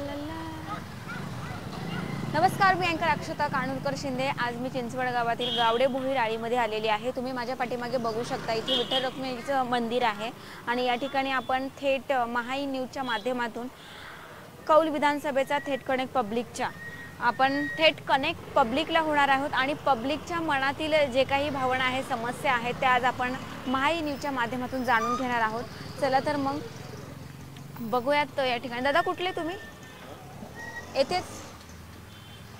ला ला. नमस्कार, मी अँकर अक्षता काणूरकर शिंदे. आज मी चिंचवड गावातील गावडे भोईर आळीमध्ये आलेली आहे. तुम्ही माझ्या पाठीमागे बघू शकता, इथे विठ्ठल रखुमाईचं मंदिर आहे आणि या ठिकाणी आपण थेट महाई न्यूजच्या माध्यमातून कौल विधानसभेचा थेट कनेक्ट पब्लिकच्या आपण थेट कनेक्ट पब्लिकला होणार आहोत आणि पब्लिकच्या मनातील जे काही भावना आहे, समस्या आहेत, त्या आज आपण महाई न्यूजच्या माध्यमातून जाणून घेणार आहोत. चला तर मग बघूयात या ठिकाणी. दादा, कुठले तुम्ही? येथेच.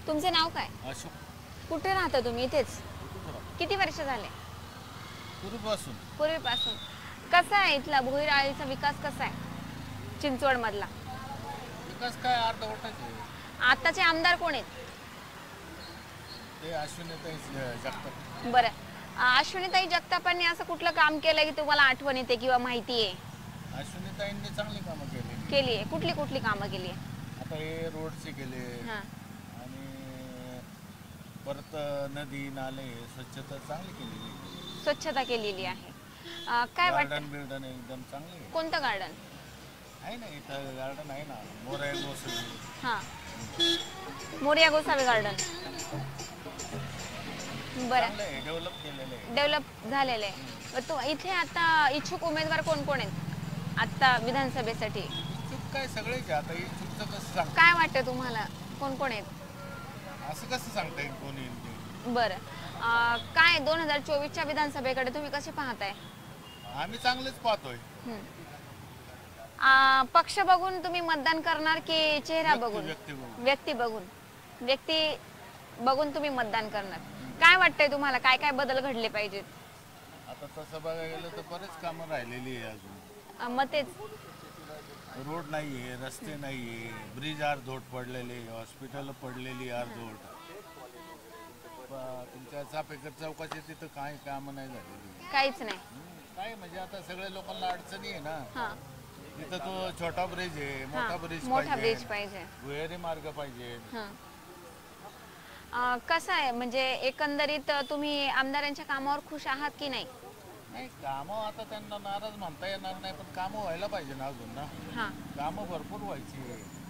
तुमचे नाव काय? अशोक. कुठे राहता तुम्ही? इथेच. किती वर्ष झाले? पूर्वीपासून. कसा आहे इथला भोईर आळीचा विकास कसा आहे चिंचवड मधला? विकास काय अर्धवटच. आताचे आमदार कोण आहेत? ते अश्विनीताई जगताप. बरं, अश्विनीताई जगतापांनी असं कुठलं काम केलंय की तुम्हाला आठवण येते किंवा माहिती आहे? अश्विनीताईंनी चांगली कामं केली आहे. कुठली कुठली कामं केली आहे? आता हे रोडचे केले आणि परत नदी नाले स्वच्छता चांगली केलेली. स्वच्छता केलेली आहे. काय वाटतं? गार्डन बिल्डन एकदम चांगले. कोणतं गार्डन आहे ना? इथं गार्डन आहे ना, मोरया गोसावी. हां, मोरया गोसावी गार्डन. बरं, डेव्हलप केलेलं आहे. डेव्हलप झालेलं आहे. इथे आता इच्छुक उमेदवार कोण कोण आहेत आता विधानसभेसाठी? इच्छुक काय सगळेच. आता इच्छुकचं कसं सांग, काय वाटतं तुम्हाला कोण कोण आहेत? असं कसं सांगता येईल कोणी येईल ते? बरं, काय 2024च्या विधानसभेकडे तुम्ही कसे पाहताय? आम्ही चांगलेच पाहतोय. पक्ष बघून तुम्ही मतदान करणार की चेहरा बघून? व्यक्ती बघून तुम्ही मतदान करणार. काय वाटतंय तुम्हाला, काय काय बदल घडले पाहिजेत? आता तसं बघायला गेलं तर बरेच कामं राहिलेली आहे अजून. मग तेच, रोड नाहीये, रस्ते नाहीये, ब्रिज अर्धवट पडलेले, हॉस्पिटल पडलेली अर्धवट. तुमच्या चापेकर चौकाचे तिथं काही कामं नाही झालेली. काहीच नाही. काय म्हणजे आता सगळ्या लोकांना अडचणी आहे ना. तिथं तो छोटा ब्रिज आहे, मोठा ब्रिज पाहिजे, भुयारी मार्ग पाहिजे. कसं आहे म्हणजे एकंदरीत तुम्ही आमदारांच्या कामावर खुश आहात की नाही? नाही, कामं आता त्यांना नाराज म्हणता येणार नाही, पण कामं व्हायला पाहिजे ना अजून ना. कामं भरपूर व्हायची.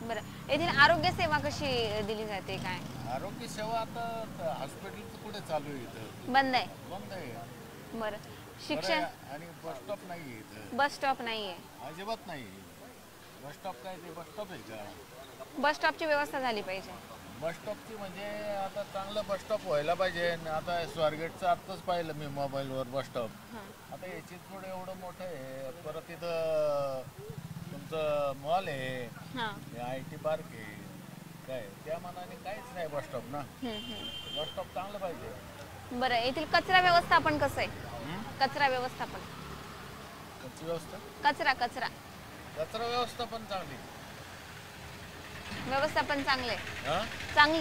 बरं, येथील आरोग्य सेवा कशी दिली जाते? काय आरोग्य सेवा आता हॉस्पिटल कुठे चालू आहे? इथं बंद आहे. बरं, शिक्षण आणि बस स्टॉप नाहीये इथं. बस स्टॉप नाहीये, अजिबात नाही. बस स्टॉप काय ते बस स्टॉप आहे का? बस स्टॉपची व्यवस्था झाली पाहिजे. बस स्टॉपची म्हणजे आता चांगलं बस स्टॉप व्हायला पाहिजे. आता स्वारगेटचं आत्ताच पाहिलं मी मोबाईलवर बस स्टॉप. आता याची थोडं एवढं मोठं आहे. परत इथं तुमचं मॉल आहे, IT पार्क आहे, काय त्या मानाने काहीच नाही बस स्टॉप ना. बस स्टॉप चांगलं पाहिजे. बरं, येथील कचरा व्यवस्थापन कसं आहे? कचरा व्यवस्थापन व्यवस्थापन चांगली. व्यवस्थापन चांगली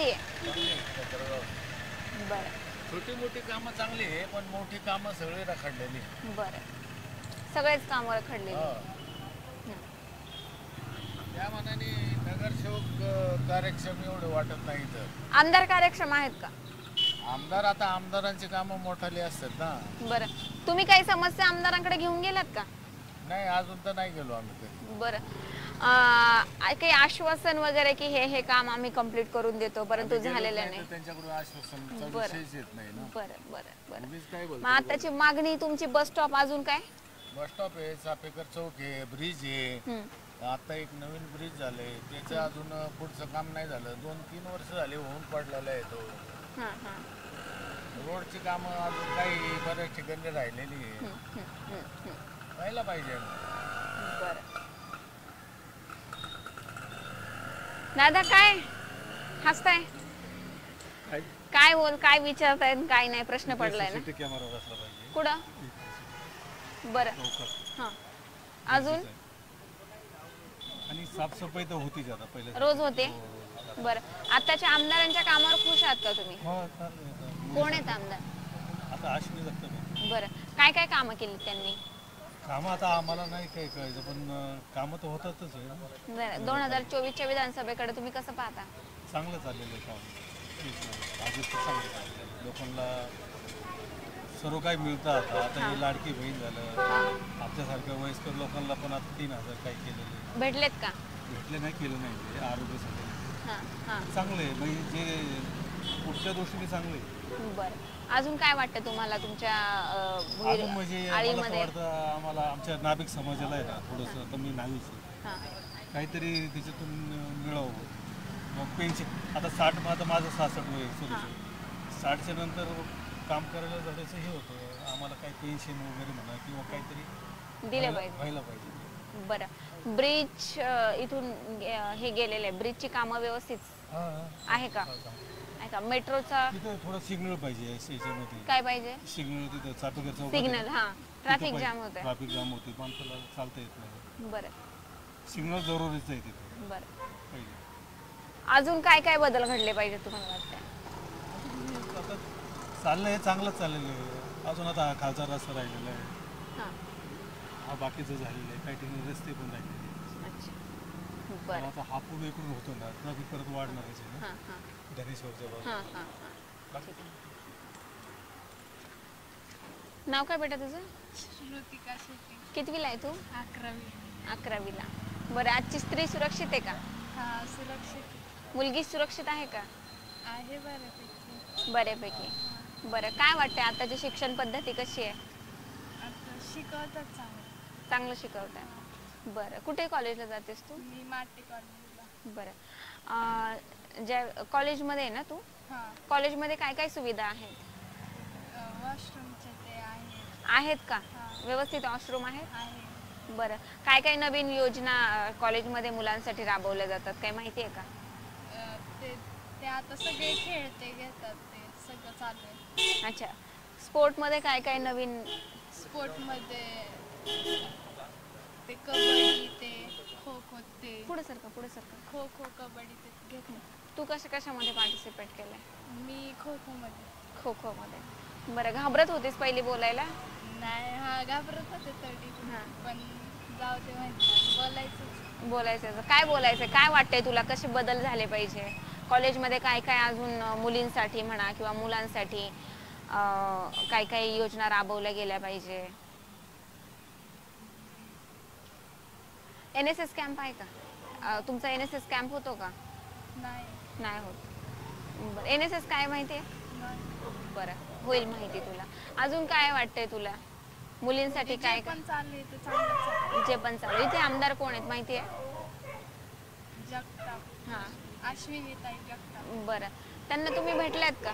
आहे. बरं, छोटी मोठी कामं चांगली आहे, पण मोठी कामं सगळी रखडलेली. बरं, सगळेच कामं रखडलेली. त्या मानाने नगरसेवक कार्यक्षम एवढं वाटत नाही. तर आमदार कार्यक्षम आहेत का? आमदार आता आमदारांची कामं मोठाली असतात ना. बरं, तुम्ही काही समस्या आमदारांकडे घेऊन गेलात का? नाही, अजून तर नाही गेलो आम्ही कधी. बरं, काही आश्वासन वगैरे की हे काम आम्ही कंप्लीट करून देतो, परंतु झालेलं नाही? त्यांच्याकडून आश्वासन विषयच येत नाही ना. बरं. मग आताची मागणी तुमची बस स्टॉप, अजून काय? बस स्टॉप आहे, चापेकर चौक आहे, ब्रिज आहे. आता एक नवीन ब्रिज झाले, त्याचं अजून पुढचं काम नाही झालं. 2-3 वर्ष झाले होऊन पडलेलं आहे तो. रोडची कामं अजून काही बऱ्याच ठिकाणी राहिलेली आहे, व्हायला पाहिजे. दादा, काय हसताय? काय विचारताय? काय नाही, प्रश्न पडलाय ना. कुठं? बरं, अजून आणि साफसफाई तर होतीच आता, पहिले रोज होते. बरं, आताच्या आमदारांच्या कामावर खुश आहात का तुम्ही? कोण आहेत आमदार? आता अश्विनी जगताप. बरं, काय काय कामं केली त्यांनी? कामं आता आम्हाला नाही काही कळायचं, पण कामं तर होतातच आहे. बरं, 2024च्या विधानसभेकडे तुम्ही कसं पाहता? चांगलं चाललेलं आहे काम. लोकांना सर्व काही मिळतं. आता हे लाडकी बहीण झालं, आपल्यासारख्या वयस्कर लोकांना पण आता 3000 काही केलेले भेटलेत का? भेटले नाही केलं नाही ते आरोग्यासाठी हां हां चांगलं आहे म्हणजे जे पुढच्या दृष्टीने चांगलं आहे. बरं. अजून काय वाटतं तुम्हाला तुमच्या भुईर अजून म्हणजे मला असं आळीमध्ये? वाटतं आम्हाला आमच्या नाभिक समाजाला आहे ना थोडंसं आता मी नाहीच आहे. हां काहीतरी त्याच्यातून मिळावं. मग पेन्शन आता 60 आता माझं 66 वय आहे. 60च्या नंतर काम करायला जरासं हे होतं आम्हाला काही पेन्शन वगैरे म्हणा किंवा काहीतरी दिलं पाहिजे. व्हायला पाहिजे. बरं. ब्रिज इथून हे गेलेले आहे, ब्रिजची कामं व्यवस्थित आहे का? आहे का? मेट्रोचा तिथं थोडं सिग्नल पाहिजे याच्यामध्ये. काय पाहिजे? सिग्नल तिथं चापेकर चौकात सिग्नल. हां, ट्रॅफिक जाम होत आहे. ट्रॅफिक जाम होते माणसाला चालता येत नाही. बरं सिग्नल जरुरीच आहे तिथे बरं. पाहिजे. अजून काय काय बदल घडले पाहिजे तुम्हाला वाटतं? आता चाललंय चांगलंच चाललेलं आहे. अजून आता खालचा रस्ता राहिलेला आहे. हां हा बाकीचं झालेलं आहे. काही ठिकाणी रस्ते पण राहिलेले आहेत. अच्छा. पण बरं. आता हा पूल इकडून होतो ना ट्रॅफिक परत वाढणारच आहे ना हां हां धनेश्वरच्या बाजूला. हां हां हां. ठीक आहे. नाव काय बेटा तुझं? श्रुतिका शेट्टी. कितवीला आहे तू? 11वी. 11वीला. बरं, आजची स्त्री सुरक्षित आहे का? हा सुरक्षित मुलगी सुरक्षित आहे का? आहे बऱ्यापैकी. बऱ्यापैकी. बरं, काय वाटतं आताची शिक्षण पद्धती कशी आहे? आता शिकवतात चांगलं. चांगलं शिकवत आहे. बरं, कुठे कॉलेजला जातेस तू? मी माटे कॉलेजला. बरं. ज्या कॉलेजमध्ये आहे ना तू? हां. कॉलेजमध्ये काय काय सुविधा आहेत? वॉशरूमचे ते आहेत. आहेत का? हां. व्यवस्थित वॉशरूम आहेत? आहे. बरं, काय काय नवीन योजना कॉलेजमध्ये मुलांसाठी राबवल्या जातात, काय माहिती आहे का? ते ते आता सगळे खेळते घेतात ते सगळं चालू आहे. अच्छा. स्पोर्टमध्ये काय काय नवीन? स्पोर्टमध्ये ते कबड्डी ते खो खो ते पुढे सरका पुढे सरका. खो खो कबड्डी ते घेतात. तू कशामध्ये पार्टिसिपेट केलंय? मी खो खोमध्ये. खो खोमध्ये. बरं, घाबरत होतीस पहिली बोलायला? नाही हा घाबरत होते तरी हां. पण जाऊ दे माहिती बोलायचं. बोलायचं काय बोलायचं, काय वाटतंय तुला, कसे बदल झाले पाहिजे कॉलेजमध्ये, काय काय अजून मुलींसाठी म्हणा किंवा मुलांसाठी काय काय योजना राबवल्या गेल्या पाहिजे? NSS कॅम्प आहे का? तुमचा NSS कॅम्प होतो का? नाही. नाही होत. बरं, NSS काय माहिती आहे? नाही. बरं, होईल माहिती तुला. अजून काय वाटतंय तुला मुलींसाठी काय जे काय? पण चाललंय ते चांगलंच आहे. जे पण चालू इथे आमदार कोण आहेत माहिती आहे? जगताप. हां. अश्विनीताई जगताप. बरं, त्यांना तुम्ही भेटल्यात का?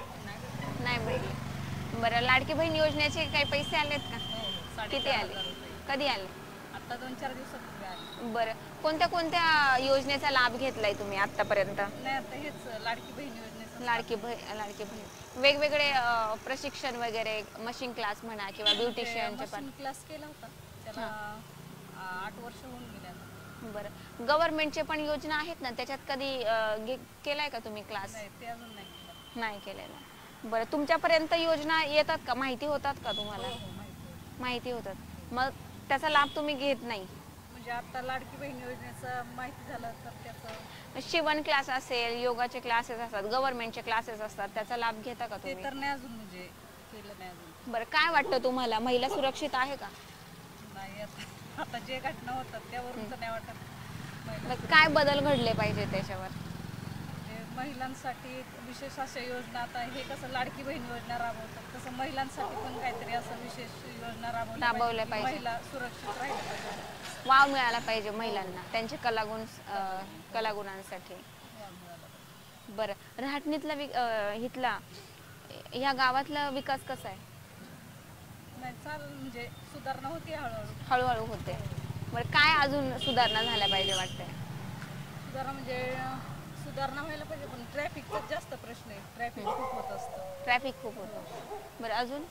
नाही भेटले. बरं, लाडकी बहीण योजनेचे काही पैसे आलेत का? किती आले? कधी आले? आता 2-4 दिवसापूर्वी आले. बरं, कोणत्या कोणत्या योजनेचा लाभ घेतलाय तुम्ही आतापर्यंत? नाही आता हेच लाडकी बहीण योजनेचं. लाडकी बहीण वेगवेगळे प्रशिक्षण वगैरे, मशीन क्लास म्हणा किंवा ब्युटिशियनचे पण? क्लास केला होता त्याला 8 वर्ष होऊन गेले आता. बरं, गव्हर्नमेंटचे पण योजना आहेत ना, त्याच्यात कधी केलाय का तुम्ही क्लास? नाही ते अजून नाही केलं. नाही केलेला. बरं, तुमच्यापर्यंत योजना येतात का, माहिती होतात का तुम्हाला? माहिती होतात. मग त्याचा लाभ तुम्ही घेत नाही? म्हणजे आता लाडकी बहीण योजनेचं माहिती झालं तर त्याचं शिवण क्लास असेल, योगाचे क्लासेस असतात, गव्हर्नमेंटचे क्लासेस असतात, त्याचा लाभ घेता का ते तुम्ही? तर नाही अजून म्हणजे केलं नाही अजून. बरं, काय वाटतं तुम्हाला, महिला सुरक्षित आहे का? नाही आता जे घटना होतात त्यावरून तर नाही वाटत. मग काय बदल घडले पाहिजे त्याच्यावर? म्हणजे महिलांसाठी विशेष अशा योजना, आता हे कसं लाडकी बहीण योजना राबवतात तसं महिलांसाठी पण काहीतरी असं विशेष योजना राबवल्या की पाहिजे. महिला सुरक्षित राहिल्या पाहिजे. वाव मिळाला पाहिजे महिलांना त्यांचे कलागुणांसाठी. बरं, रहाटणीतला इथला ह्या गावातला विकास कसा आहे? नाही म्हणजे सुधारणा होती हळूहळू. हळूहळू होते. बरं, काय अजून सुधारणा झाल्या पाहिजे वाटतंय? सुधारणा व्हायला पाहिजे पण ट्रॅफिकचा जास्त प्रश्न आहे. ट्रॅफिक खूप होत असतं. ट्रॅफिक खूप होतं. बरं, अजून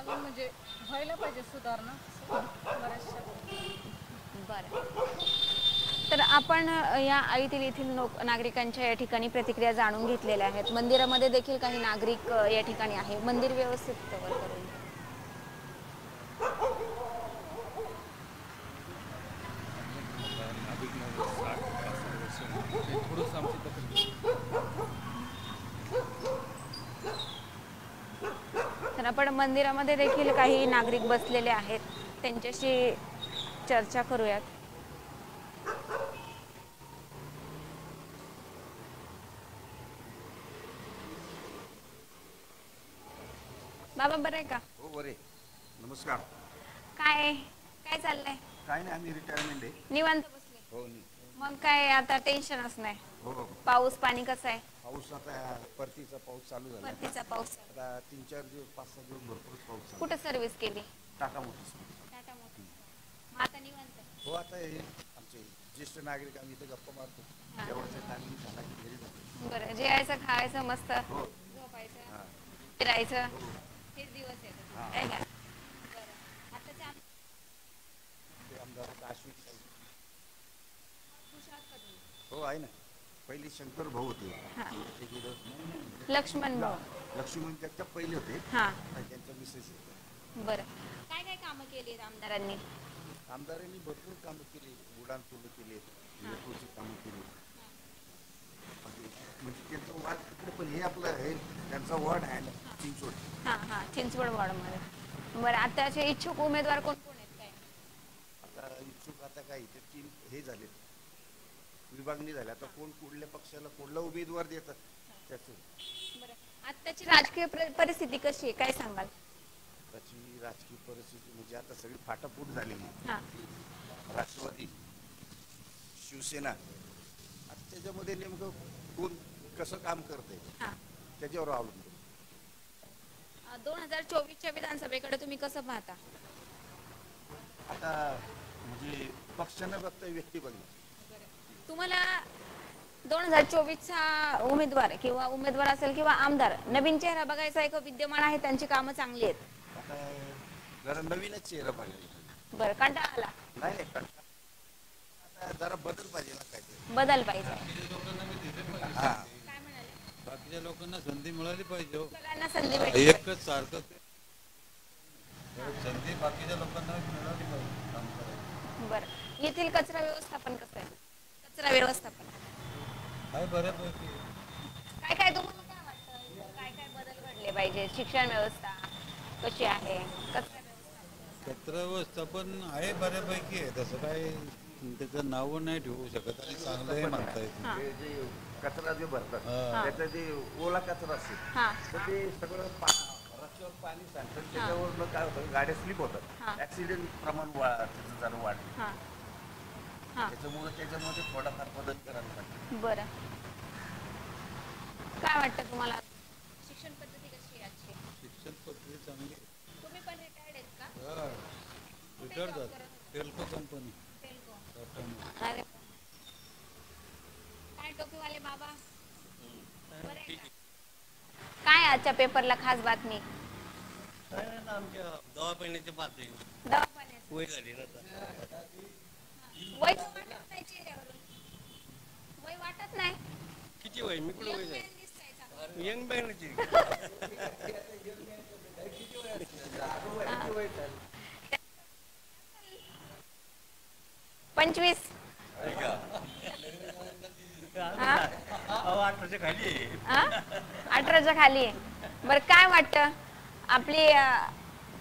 म्हणजे व्हायला पाहिजे सुधारणा बऱ्याचशा. बरं, तर आपण या आळीतील येथील नागरिकांच्या या ठिकाणी प्रतिक्रिया जाणून घेतलेल्या आहेत. मंदिरामध्ये देखील काही नागरिक या ठिकाणी आहे. मंदिर व्यवस्थित कव्हर करून थोडंसं आमची तक्रार. तर आपण मंदिरामध्ये देखील काही नागरिक बसलेले आहेत, त्यांच्याशी चर्चा करूयात. बाबा बरं आहे का? हो बरे. नमस्कार. काय काय चाललंय? काय नाही, आम्ही रिटायरमेंट आहे. निवांत बसले. हो नाही. मग काय आता टेन्शनच नाही. हो. पाऊस पाणी कसं आहे? पाऊस आता परतीचा पाऊस चालू झाला. परतीचा पाऊस. आता 3-4 दिवस 5-6 दिवस भरपूर पाऊस चालू. कुठं सर्व्हिस केली? टाटा मोटर्स. टाटा मोटर्स. मग आता निवांत. हो आता हे आमचे ज्येष्ठ नागरिक आम्ही इथे गप्पा मारतो. एवढंच टायमिंग झाला की घरी जातो. बरं, जेवायचं खायचं मस्त हो. झोपायचं फिरायचं हेच दिवस आहेत आहे का? बरं, आताच्या ते आमदार आश्विक साहेब. खुश आहात का तुम्ही? हो आहे ना. पहिले शंकर भाऊ होते. हां. ते गेलं लक्ष्मण भाऊ. लक्ष्मण त्याच्या पहिले होते. हां. आणि त्यांच्या मिसेस होते. बरं, काय काय कामं केली आहेत आमदारांनी? आमदारांनी भरपूर कामं केली. उडान पुलं केले, मेट्रोची कामं केली. म्हणजे त्यांचा वार्ड तिकडे पण हे आपलं हे त्यांचा वार्ड आहे ना चिंचवड. हां हां, चिंचवड वॉर्डमध्ये. बरं, आताचे इच्छुक उमेदवार कोण कोण आहेत काय? आता इच्छुक आता काय इथे 3 हे झाले, विभागणी झाली. आता कोण कुठल्या पक्षाला कुठला उमेदवार देतात त्याचं. बरं, आताची राजकीय परिस्थिती कशी आहे काय सांगाल? त्याची राजकीय परिस्थिती म्हणजे आता सगळी फाटाफूट झालेली आहे. हां. राष्ट्रवादी, शिवसेना, आता त्याच्यामध्ये नेमकं कोण कसं काम करते हां. त्याच्यावर अवलंबून. 2024च्या विधानसभेकडे तुम्ही कसं पाहता? आता म्हणजे पक्षानं बघता व्यक्ती बघणं. तुम्हाला 2024चा उमेदवार किंवा उमेदवार असेल किंवा आमदार नवीन चेहरा बघायचा आहे का विद्यमान आहे त्यांची कामं चांगली आहेत? आता जरा नवीनच चेहरा पाहिजे. बरं, कंटाळा आला? नाही नाही कंटाळा. आता जरा बदल पाहिजे ना काहीतरी. बदल पाहिजे. हा. काय म्हणाले? बाकीच्या लोकांना संधी मिळाली पाहिजे हो. सगळ्यांना संधी भेटली. एकच सारखं संधी बाकीच्या लोकांना मिळाली पाहिजे काम करायला. बरं, येथील कचरा व्यवस्थापन कसं आहे? कचरा व्यवस्थापन काय बऱ्यापैकी काय काय तुम्हाला काय वाटतं? काय काय बदल घडले पाहिजे? शिक्षण व्यवस्था कशी आहे? कचरा व्यवस्थापन कचरा व्यवस्थापन आहे बऱ्यापैकी आहे. तसं काय त्याचं नाव नाही ठेवू शकत आणि चांगलंही म्हणता येत. हां. हे जे कचरा जे भरतात हा. त्याचं जे ओला कचरा असतो हां. तर ते सगळं रस्त्यावर पाणी सांगतात. त्याच्यावर काय होतं गाड्या स्लिप हा. होतात. ऍक्सिडेंट प्रमाण त्याचं जरा वाढलं. हां. हां. त्याच्यामध्ये थोडाफार बदल करायला लागतो. बरं, काय वाटतं तुम्हाला? शिक्षण पद्धती कशी आहे आजची? शिक्षण पद्धती चांगली तुम्ही पण रिटायर्ड आहेत का? रिटायर झालं. टेल्को कंपनी टेल्को. अरे काय टोपीवाले बाबा बरं आहे का? काय आजच्या पेपरला खास बातमी? आमच्या दवाखान्याच्या पातळी दवाखान्यात वय झाली ना वय तर वाटत नाही चेहऱ्यावरून. वय वाटत नाही. किती वय मी कुठे वय Young जाईल man दिसताय चांगलं. यंग बॅगची पंचवीस. हा? 18च्या खाली आहे. हा? 18च्या खाली आहे. बरं, काय वाटतं आपली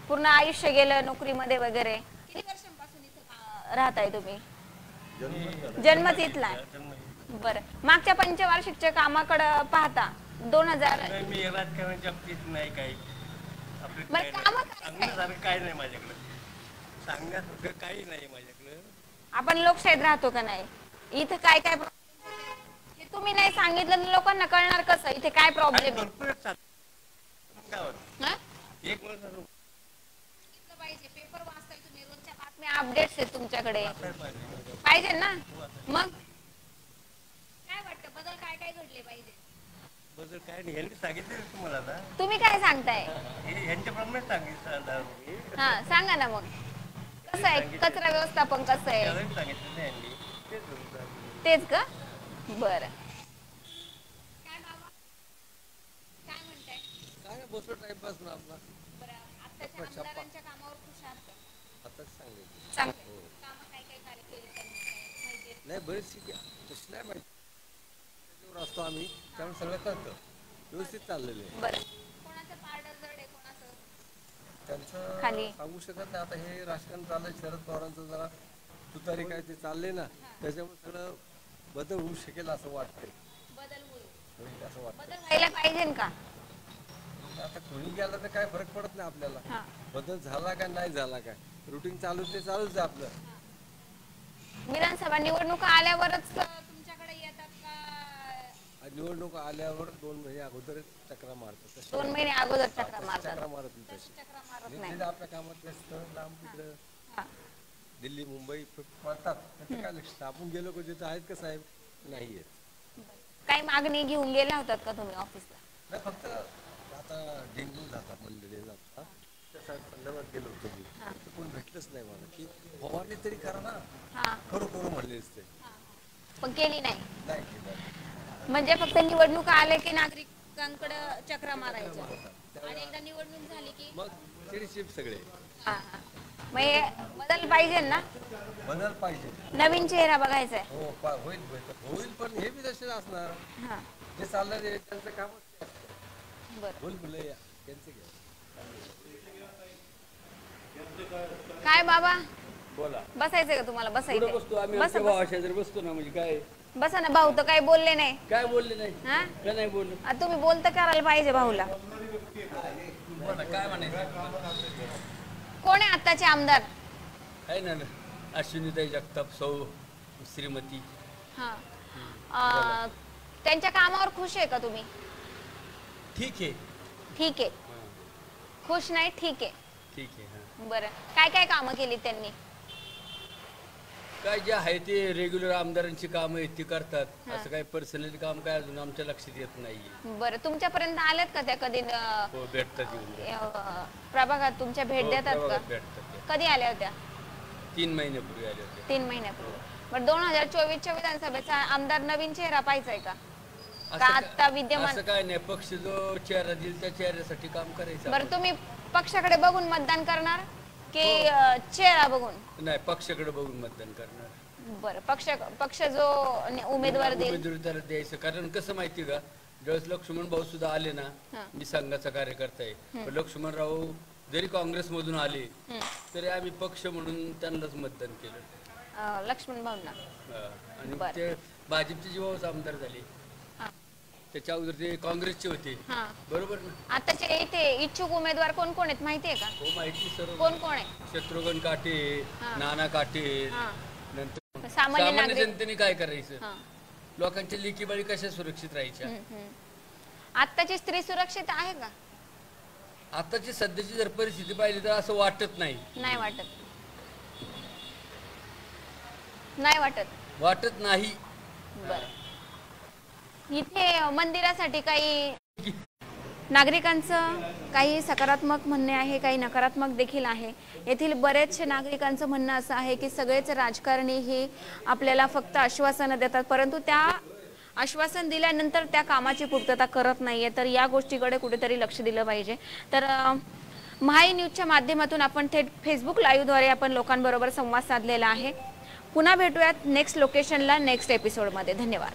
पूर्ण आयुष्य गेलं नोकरीमध्ये वगैरे किती वर्षांपासून इथं राहताय तुम्ही? जन्मच इथला आहे. बरं, मागच्या पंचवार्षिकच्या कामाकडे पाहता 2000 नाही, मी राजकारणाच्या बाबतीत नाही काही आपलं बरं, काय नाही. कामं काय? सांगण्यासारखं काय नाही माझ्याकडे. सांगण्यासारखं काही नाही माझ्याकडे. आपण लोकशाहीत राहतो का नाही? इथं काय काय problem आहे? हे तुम्ही नाही सांगितलं तर लोकांना कळणार कसं इथे काय प्रॉब्लेम आहे? भरपूर काय होतं हा? एक वर्ष सांगितलं पाहिजे. पेपर वाचताय तुम्ही, रोजच्या बातम्या अपडेट्स आहेत तुमच्याकडे, पाहिजे ना? मग काय वाटतं बदल काय काय घडले पाहिजे? बद्दल काय नाही यांनी सांगितलं तुम्हाला आता तुम्ही काय सांगताय? यांच्याप्रमाणे सांगितलं हा, सांगा ना मग कसं आहे कचरा व्यवस्थापन कसं आहे? सांगितलं नाही यांनी तेच होतं. तेच का? बरं, काय बाबा काय म्हणताय? काय बसलो टाइमपास ना आपला बरं, आत्ताच्या आमदारांच्या कामावर खुश आहात का? आताच सांगितलं. चांगले कामं काय काय कार्य केले त्यांनी काय माहिती आहे? नाही बरीचशी तशी नाही माहिती. त्याच्यावर असतो आम्ही त्यामुळे सगळं कळतं. व्यवस्थित चाललेलं आहे. बरं, कोणाचं पारडं जड आहे कोणाचं त्यांचं खाली? सांगू शकत नाही. आता हे राजकारण चाललंय शरद पवारांचं जरा तुतारी काय ते चालले ना, त्याच्यामुळे सगळं बदल होऊ शकेल असं वाटतंय. होईल असं वाटतं. बदल व्हायला पाहिजे का? आता कोणी गेला तर काय फरक पडत नाही आपल्याला. हा. बदल झाला का नाही झाला काय, रुटीन चालू ते चालूच आहे आपलं. विधानसभा निवडणुका आल्यावरच तुमच्याकडे येतात का? निवडणूक आल्यावर 2 महिने अगोदर चक्रा मारतात. 2 महिने अगोदर चक्रा मारतात. चक्रा मारत नाही तशी. चक्रा मारत नाही. नेमलेलं आपल्या कामात व्यस्त, लांब तिकडं हा. दिल्ली मुंबई पडतात. त्याचं काय लक्ष, आपण गेलो का तिथं आहेत का साहेब, नाही आहेत. काही मागणी घेऊन गेल्या होतात का तुम्ही ऑफिसला? नाही, फक्त आता डेंग्यू जातात मंडळी जातात, त्या संदर्भात गेलो होतो मी. तर कोण भेटलंच नाही मला की फवारणी तरी करा ना, हा. करू म्हणलेच ते पण केली नाही. नाही केलं. म्हणजे फक्त निवडणुका आले की नागरिकांकडे चक्रा मारायच्या आणि एकदा निवडणूक झाली की मग चिडचिड सगळे. हा, हा. मग हे बदल पाहिजे ना, बदल पाहिजे. नवीन चेहरा बघायचा आहे. हो होईल पण हे बी तसे असणार. हा. जे चाललं ते त्यांचं कामच ते असतं. बरं. बोल मुलं या त्यांचं घ्या. काय बाबा, बोला बसायचंय का तुम्हाला? बसायचंय. बसतो आम्ही बसा, आमच्या बसा. भावाशेजारी बसतो ना, म्हणजे काय बसा ना. भाऊ तर काही बोलले नाही. काय बोलले नाही, हा? काय नाही बोललो. आता तुम्ही बोलतं करायला पाहिजे भाऊला. काय म्हणायचं, कोण आहे आत्ताचे आमदार? आहे ना अश्विनीताई जगताप, सौ श्रीमती. हा. त्यांच्या कामावर खुश आहे का तुम्ही? ठीक आहे. ठीक आहे. खुश नाही, ठीक आहे. ठीक आहे. हा. बरं. काय काय कामं केली त्यांनी? काय जे आहे ते रेग्युलर आमदारांची कामं आहेत ती करतात. असं काही पर्सनली काम काय अजून आमच्या लक्षात येत नाही. बरं. तुमच्यापर्यंत आलेत का त्या कधी हो, भेटतात येऊन. प्रभागात तुमच्या भेट हो, देतात का? प्रभागात भेटतात ते. कधी आल्या होत्या? 3 महिन्यापूर्वी आले होते. 3 महिन्यापूर्वी. बरं. 2024च्या विधानसभेचा आमदार नवीन चेहरा पाहिजे का? का आता विद्यमान? असं काय नाही, पक्ष जो चेहरा देईल त्या चेहऱ्यासाठी काम करायचं. बरं. तुम्ही पक्षाकडे बघून मतदान करणार की चेहरा बघून? नाही, पक्षाकडे बघून मतदान करणार. बरं. पक्ष जो उमेदवार देईल उमेदवारी त्याला द्यायचं. कारण कसं माहिती का, ज्यावेळेस लक्ष्मण भाऊ सुद्धा आले ना, मी संघाचा कार्यकर्ता आहे, पण लक्ष्मणराव जरी काँग्रेसमधून आले तरी आम्ही पक्ष म्हणून त्यांनाच मतदान केलं. लक्ष्मण भाऊंना. आणि बरं. ते भाजपचे जेव्हा आमदार झाले त्याच्या अगोदर ते काँग्रेसचे होते. हा. बरोबर ना. आताचे इथे इच्छुक उमेदवार कोण कोण आहेत माहितीये का? हो, माहिती सर्व. कोण कोण आहे? शत्रुघ्न काटे, नाना काटे. हा. नंतर सामान्य सामान्य नागरिक. जनतेने काय करायचं, हा. लोकांच्या लेकी बाळी कशा सुरक्षित राहायच्या. आताची स्त्री सुरक्षित आहे का? आताची सध्याची जर परिस्थिती पाहिली तर असं वाटत नाही. नाही वाटत. नाही वाटत नाही. बरं. इथे मंदिरासाठी काही नागरिकांचं काही सकारात्मक म्हणणे आहे, काही नकारात्मक देखील आहे. येथील बरेचसे नागरिकांचं म्हणणं असं आहे की सगळेच राजकारणी हे आपल्याला फक्त आश्वासनं देतात, परंतु त्या आश्वासन दिल्यानंतर त्या कामाची पूर्तता करत नाहीये. तर या गोष्टीकडे कुठेतरी लक्ष दिलं पाहिजे. तर महाई न्यूजच्या माध्यमातून आपण थेट फेसबुक लाईव्हद्वारे आपण लोकांबरोबर संवाद साधलेला आहे. पुन्हा भेटूयात नेक्स्ट लोकेशनला, नेक्स्ट एपिसोडमध्ये. धन्यवाद.